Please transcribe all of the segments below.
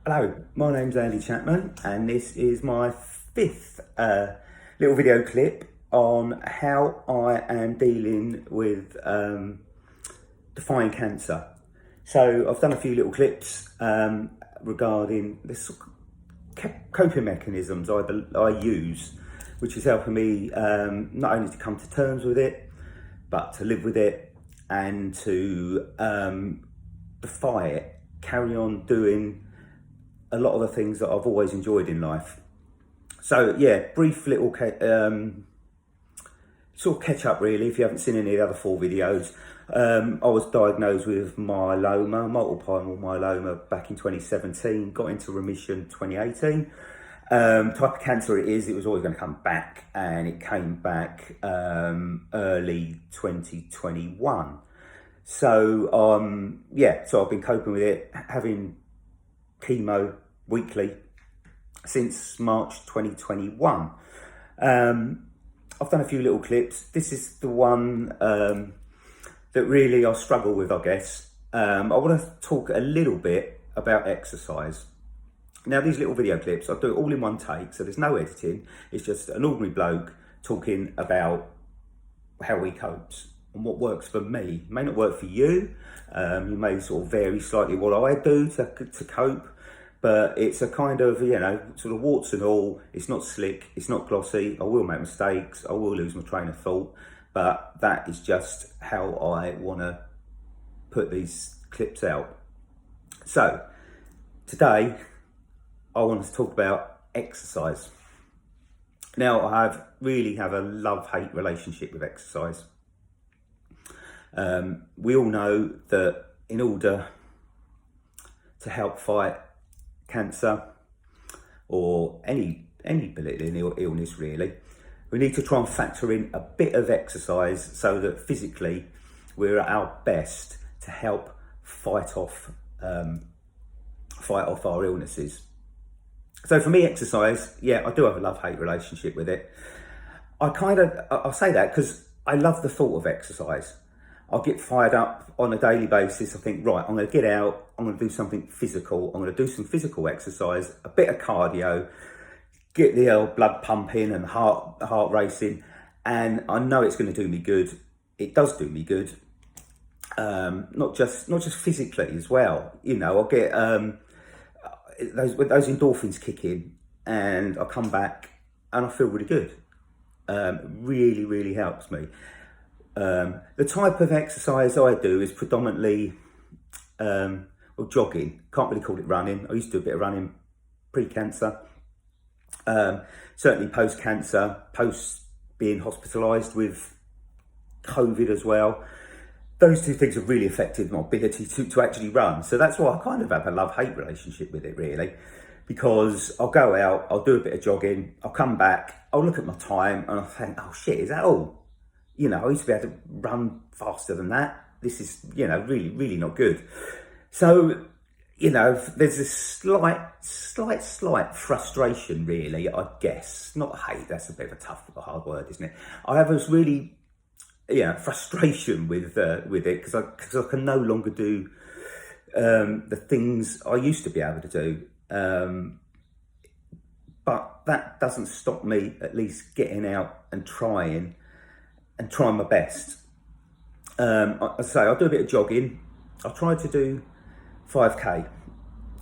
Hello, my name's Andy Chapman and this is my fifth little video clip on how I am dealing with defying cancer. So I've done a few little clips regarding the sort of coping mechanisms I use, which is helping me not only to come to terms with it, but to live with it and to defy it, carry on doing a lot of the things that I've always enjoyed in life. So yeah, brief little sort of catch up really, if you haven't seen any of the other 4 videos. I was diagnosed with myeloma, multiple myeloma, back in 2017, got into remission 2018. Type of cancer it was always going to come back, and it came back early 2021. So yeah, so I've been coping with it, having chemo weekly since March 2021. I've done a few little clips. This is the one that really I struggle with, I guess. I want to talk a little bit about exercise. Now, these little video clips, I do it all in one take, so there's no editing. It's just an ordinary bloke talking about how he copes and what works for me. It may not work for you. You may sort of vary slightly what I do to cope, but it's a kind of, you know, sort of warts and all. It's not slick, it's not glossy. I will make mistakes, I will lose my train of thought, but that is just how I want to put these clips out. So today I want to talk about exercise. Now, I really have a love-hate relationship with exercise. We all know that in order to help fight cancer or any debilitating illness really, we need to try and factor in a bit of exercise so that physically we're at our best to help fight off our illnesses. So for me, exercise, yeah, I do have a love-hate relationship with it. I say that because I love the thought of exercise. I get fired up on a daily basis. I think, right, I'm going to get out, I'm going to do something physical, I'm going to do some physical exercise, a bit of cardio, get the old blood pumping and heart racing, and I know it's going to do me good. It does do me good, not just physically as well. You know, I get those endorphins kick in, and I come back and I feel really good. Really helps me. The type of exercise I do is predominantly jogging. Can't really call it running. I used to do a bit of running pre-cancer. Certainly post-cancer, post being hospitalised with COVID as well. Those two things have really affected my ability to actually run. So that's why I kind of have a love-hate relationship with it really, because I'll go out, I'll do a bit of jogging, I'll come back, I'll look at my time and I'll think, oh shit, is that all? You know, I used to be able to run faster than that. This is, you know, really not good. So, you know, there's this slight frustration really, I guess. Not hate, that's a bit of a hard word, isn't it? I have this really, frustration with it because I can no longer do the things I used to be able to do. But that doesn't stop me at least getting out and trying my best. I say I'll do a bit of jogging. I try to do 5k.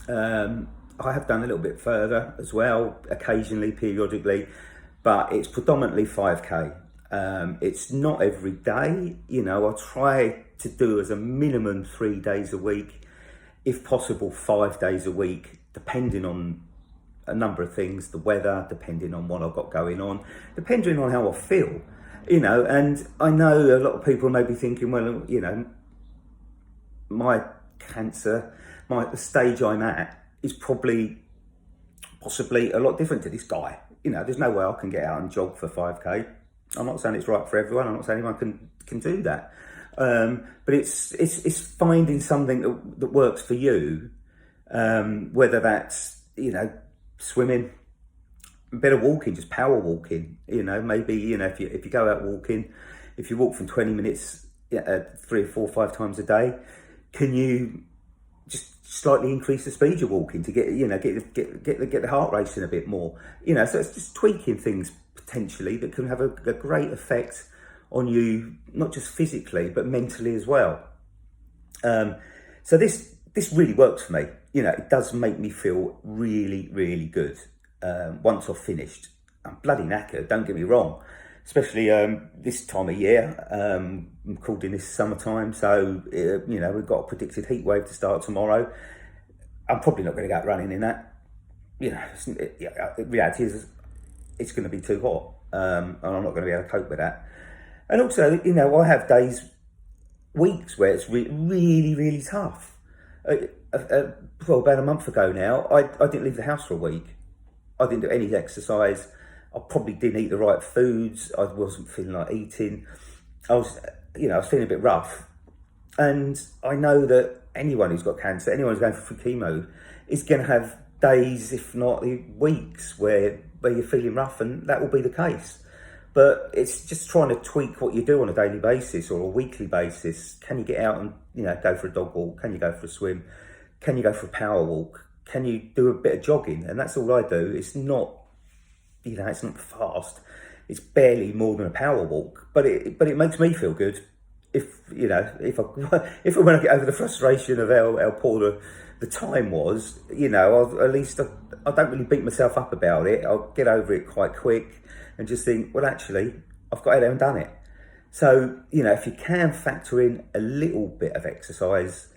I have done a little bit further as well, occasionally, periodically, but it's predominantly 5k. It's not every day, you know. I try to do as a minimum 3 days a week, if possible 5 days a week, depending on a number of things, the weather, depending on what I've got going on, depending on how I feel. You know, and I know a lot of people may be thinking, well, you know, my cancer, the stage I'm at is possibly a lot different to this guy. You know, there's no way I can get out and jog for 5k. I'm not saying it's right for everyone. I'm not saying anyone can do that. But it's finding something that works for you, whether that's, you know, swimming, a bit of walking, just power walking, you know, maybe, you know, if you go out walking, if you walk from 20 minutes 3 or 4 or 5 times a day, can you just slightly increase the speed you're walking to get the heart racing a bit more. So it's just tweaking things potentially that can have a great effect on you, not just physically but mentally as well. So this really works for me. It does make me feel really, really good once I've finished. I'm bloody knackered, don't get me wrong, especially this time of year. I'm recording this summertime, so we've got a predicted heat wave to start tomorrow. I'm probably not going to go out running in that. The reality is it's going to be too hot, and I'm not going to be able to cope with that. And also, I have days, weeks where it's really, really tough. Well, about a month ago now, I didn't leave the house for a week. I didn't do any exercise. I probably didn't eat the right foods. I wasn't feeling like eating. I was feeling a bit rough. And I know that anyone who's got cancer, anyone who's going for chemo, is going to have days, if not weeks, where you're feeling rough, and that will be the case. But it's just trying to tweak what you do on a daily basis or a weekly basis. Can you get out and go for a dog walk? Can you go for a swim? Can you go for a power walk? Can you do a bit of jogging? And that's all I do. It's not, it's not fast. It's barely more than a power walk, but it makes me feel good. If when I get over the frustration of how poor the time was, at least I don't really beat myself up about it. I'll get over it quite quick and just think, well, actually, I've got out there and done it. So, if you can factor in a little bit of exercise,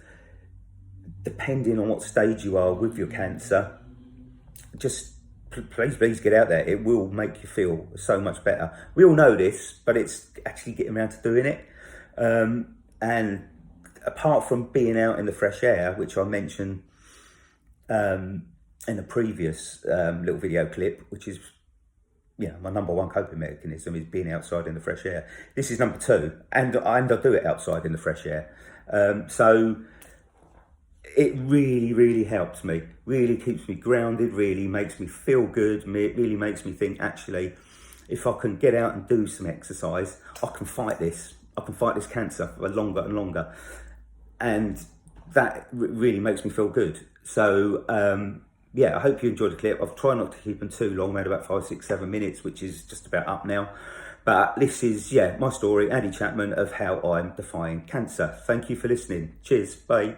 depending on what stage you are with your cancer, just please get out there. It will make you feel so much better. We all know this, but it's actually getting around to doing it. And apart from being out in the fresh air, which I mentioned in a previous little video clip, which is my number one coping mechanism is being outside in the fresh air. This is number two, and I do it outside in the fresh air. So it really, really helps me, really keeps me grounded, really makes me feel good, really makes me think, actually, if I can get out and do some exercise, I can fight this. I can fight this cancer for longer and longer. And that really makes me feel good. So, I hope you enjoyed the clip. I've tried not to keep them too long, around about 5, 6, 7 minutes, which is just about up now. But this is, my story, Andy Chapman, of how I'm defying cancer. Thank you for listening. Cheers. Bye.